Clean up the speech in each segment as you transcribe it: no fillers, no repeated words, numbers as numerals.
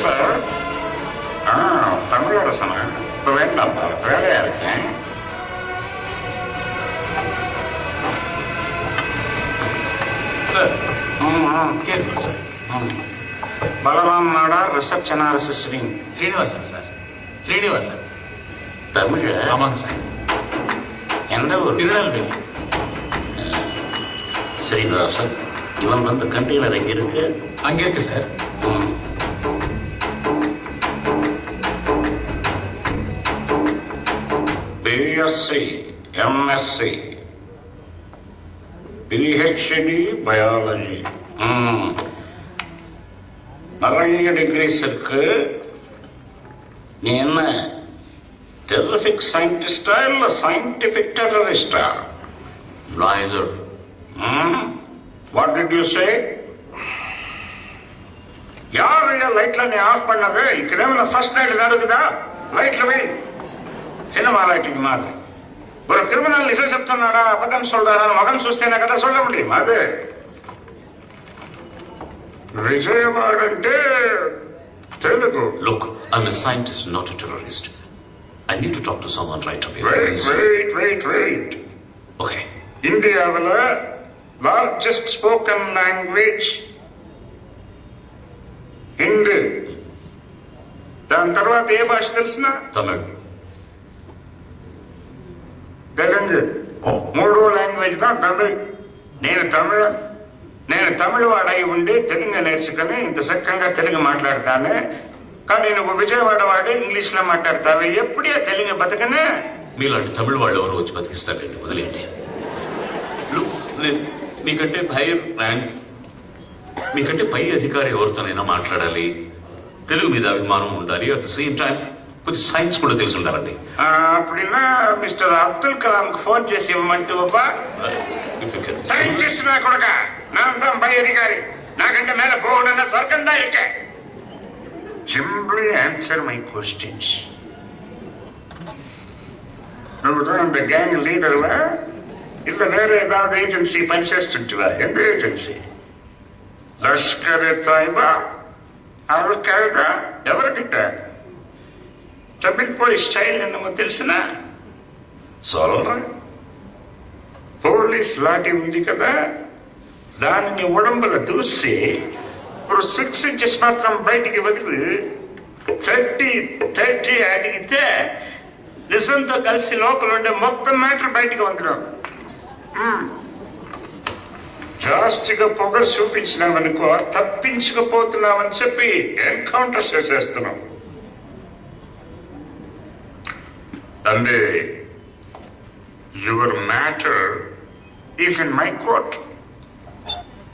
Sir. தமிழரசனா? இப்ப வேண்டாம், வேலையா இருக்கேன். சார் கேட்குது sir. Balram Nadar research analysis wing. Srinivasan sir. Srinivasan. Tamil? ஆமாங்க சார். எந்த ஊர்? திருநெல்வேலி. ஸ்ரீனிவாசன், இவன் வந்து கண்டெய்னர் எங்க இருக்கு? அங்க இருக்கு sir. BSc, MSc, PhD biology, நிறைய டிகிரிஸ் இருக்கு. நீ என்ன டெரரிஃபிக் சயின்டிஸ்டா இல்ல scientific டெரரிஸ்டா? Neither. What did you say? யார் லைட்ல நீ ஆஃப் பண்ணது? இக்கேமல ஃபர்ஸ்ட் நைட் நடக்குதா? லைட்ல வை. என்ன லைட்டிங் மாதிரி ஒரு கிரிமினல் నిజం చెప్తున్నాడా అబద్ధం சொல்றாரா మగం చూస్తేనే కదా சொல்ல முடியும். அது విజయవాడ అంటే Telugu. Look, I'm a scientist, not a terrorist. I need to talk to someone right away. Wait. Okay. ఇండియాలో లార్జెస్ట్ స్పోకెన్ లాంగ్వేజ్ హిందీ. దాని తర్వాత ఏ భాష తెలిసిన? Tamil. తెలుగు. మూడో లాంగ్వేజ్ దా తమిళ్. నేను తమిళ వాడై ఉండి తెలుగు నేర్చుకుని ఇంత చక్కగా తెలుగు మాట్లాడతాను. కానీ నువ్వు విజయవాడ వాడి ఇంగ్లీష్ లో మాట్లాడతావు. ఎప్పుడే తెలుగు బతకనే? మీలాంటి తమిళ వాళ్ళు ఎవరు వచ్చి బతికిస్తారండి, వదిలేండి. మీకంటే పై అధికారి ఎవరితోనైనా మాట్లాడాలి, తెలుగు మీద అభిమానం ఉండాలి, అట్ ద సేమ్ టైం కొంచెం సైన్స్ కూడా తెలిసి ఉండాలండి. அப்படின்னா மிஸ்டர் அப்துல் கலாமுக்கு போன் చేసి ఇవ్వమంటువా? సైంటిస్ట్ నా కొడుక, நான் தான் పై అధికారి. నాకంటే మేல போகணும்னா சொர்க்கம் தான் இருக்கேன். Simply answer my questions. నువ్వుதான் அந்த கேங் లీడర్వా இல்ல வேற ஏதாவது ஏஜென்சி పనిచేస్తుంటివా? எந்த ఏజెన్సీ? లష్కర్ ఎ తోయిబా, అల్ ఖైదా, ఎవరికిட்ட? தமிழ் போலீஸ் ஸ்டைல் என்னமோ తెలిసినా? சொல்றேன். పోలీస్ లాఠీ ఉంది కదా, దానిని ఉడంబుల దూసి ఒక 6 inches మాత్రం బయటికి వదిలి 30 అడిగితే నిజంతో కలిసి లోపల ఉండే మొత్తం మ్యాటర్ బయటికి వందడం. జాస్తిగా పొగరు చూపించినామనుకో, తప్పించుకుపోతున్నామని చెప్పి ఎన్కౌంటర్ చేసేస్తున్నాం. అందే your matter is in my court.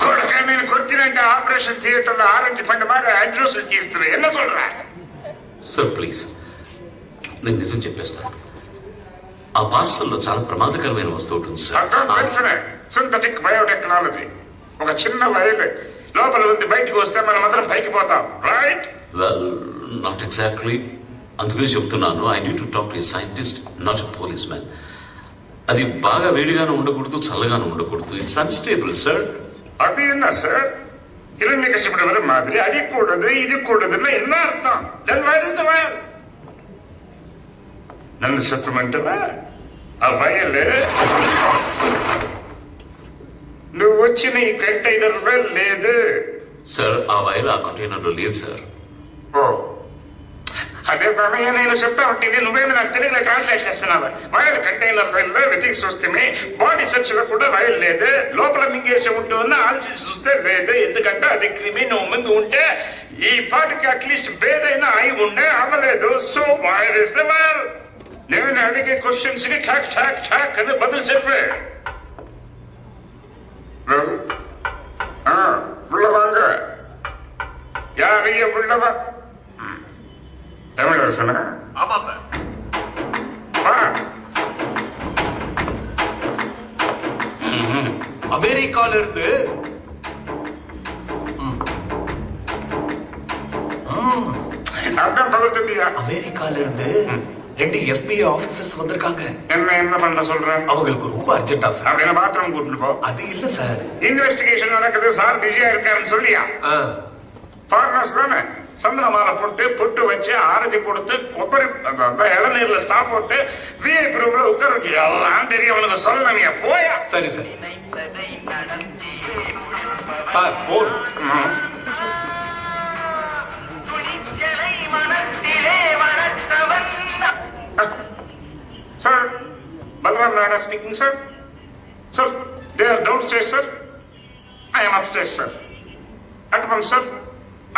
కొడుక నేను కొట్టినంటే ఆపరేషన్ థియేటర్లో ఆరెంజ్ పండు மாதிரி అడ్రస్ తీస్తున్నా. என்ன சொல்ற? సార్ ప్లీజ్, నేను నిజం చెప్పేస్తాను. ఆ పార్సల్లో చాలా ప్రమాదకరమైన వస్తువు ఉంటుంది సార్. తెలిసిన సింథటిక్ బయోటెక్నాలజీ. ఒక చిన్న వైర్ లోపల ఉంది, బయటకు వస్తే మనం మాత్రం పైకి పోతాం. రైట్? Well, not exactly. అందుకే చెప్తున్నాను, I need to talk to scientist, not a police man. అది బాగా వేడిగాను ఉండకూడదు, చల్లగాను ఉండకూడదు. It's unstable sir. அது என்ன சார்? இரண்யகசிபுட வர மாதிரி அது கூடது இது கூடதுன்னா என்ன அர்த்தம்? then where is the wire? నన్ను చెప్పమంటావా? ఆ వయల్ నువ్వు వచ్చిన ఈ కంటైనర్ లో లేదు సార్. ఆ వైర్ ఆ కంటైనర్ లో లేదు సార్. ఓ, అదే పని నేను చెప్తా ఉంటే నువ్వేమి నాకు తెలుగులో ట్రాన్స్లేట్ చేస్తున్నావా? వైర్ కంటైనర్ లో వెతికి చూస్తే బాడీ సెర్చ్ లో కూడా వైర్ లేదు. లోపల మింగేసి ఉంటుంది, ఆల్సి చూస్తే లేదు. ఎందుకంటే అది క్రిమి. నువ్వు ముందు ఉంటే ఈ పాటికి అట్లీస్ట్ బేదైనా అయి ఉండే, అవ్వలేదు. So wire is the wire. నేను అడిగే క్వశ్చన్స్ కి ఠాక్ ఠాక్ ఠాక్ అని బదులు చెప్పే. உள்ளவாங்க. யாரைய உள்ளவா? தமிழரசனா? ஆமா சார். அமெரிக்கால இருந்து அதான் பகுத்துட்டியா? அமெரிக்கால இருந்து 2 FBI ஆபீசர்ஸ் வந்திருக்காங்க. என்ன பண்ண சொல்ற? அவங்களுக்கு ரொம்ப அர்ஜென்டா சார். அப்படின்னா பாத்ரூம் கூட்டிட்டு போ. அது இல்ல சார், இன்வெஸ்டிகேஷன் நடக்குது, சார் பிஸியா இருக்காருன்னு சொல்லியா? ஃபாரினர்ஸ் தானே? சந்தனமாலை போட்டு பொட்டு வச்சு ஆரஞ்சு கொடுத்து கொப்பரை இளநீர்ல ஸ்டாப் போட்டு விஐபி ரூம்ல உட்கார வச்சு எல்லாம் தெரியும் உனக்கு சொல்ல நீங்க போயா. சரி sir. Sir phone. Sir Balram Naidu speaking sir. Sir they are downstairs sir. I am upstairs sir. At once sir.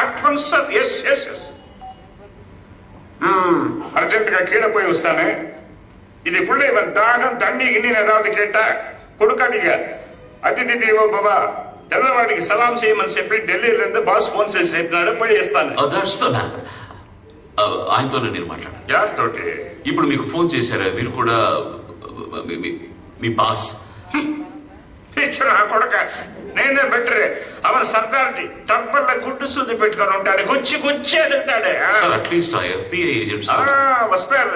At once sir. Yes. அர்ஜென்ட்டுగా கீழே போய் வస్తానే. இதுக்குள்ள இவன் தாகம் தண்ணி கிண்ணின்னு ஏதாவது கேட்டா கொடுக்காதீங்க. అతిథి దేవో భవ తెల్లవాడికి సలాం చేయమని చెప్పి ఢిల్లీలో ఇருந்து బాస్ ఫోన్ చేసి చెప్పినాడు పోయి ఇస్తాను. That's the man. ఆయనతోనే నేను మాట్లాడాను. యారితోటి? ఇప్పుడు మీకు ఫోన్ చేశారా మీరు కూడా మీ బాస్? ఇచ్చిన కొడక నేనే బెటర్. అవన్ సర్దార్జీ టబ్బర్ల గుడ్డు సూది పెట్టుకొని ఉంటాడు. గుచ్చి అడుగుతాడే. సార్ అట్లీస్ట్ ఆ ఎఫ్బిఐ ఏజెంట్స్ వస్తారు.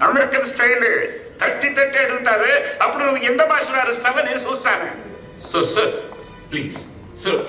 అమెరికన్ స్టైల్ తట్టి అడుగుతారు. అప్పుడు నువ్వు ఎంత భాషలో అరుస్తావో నేను చూస్తాను. Sir please sir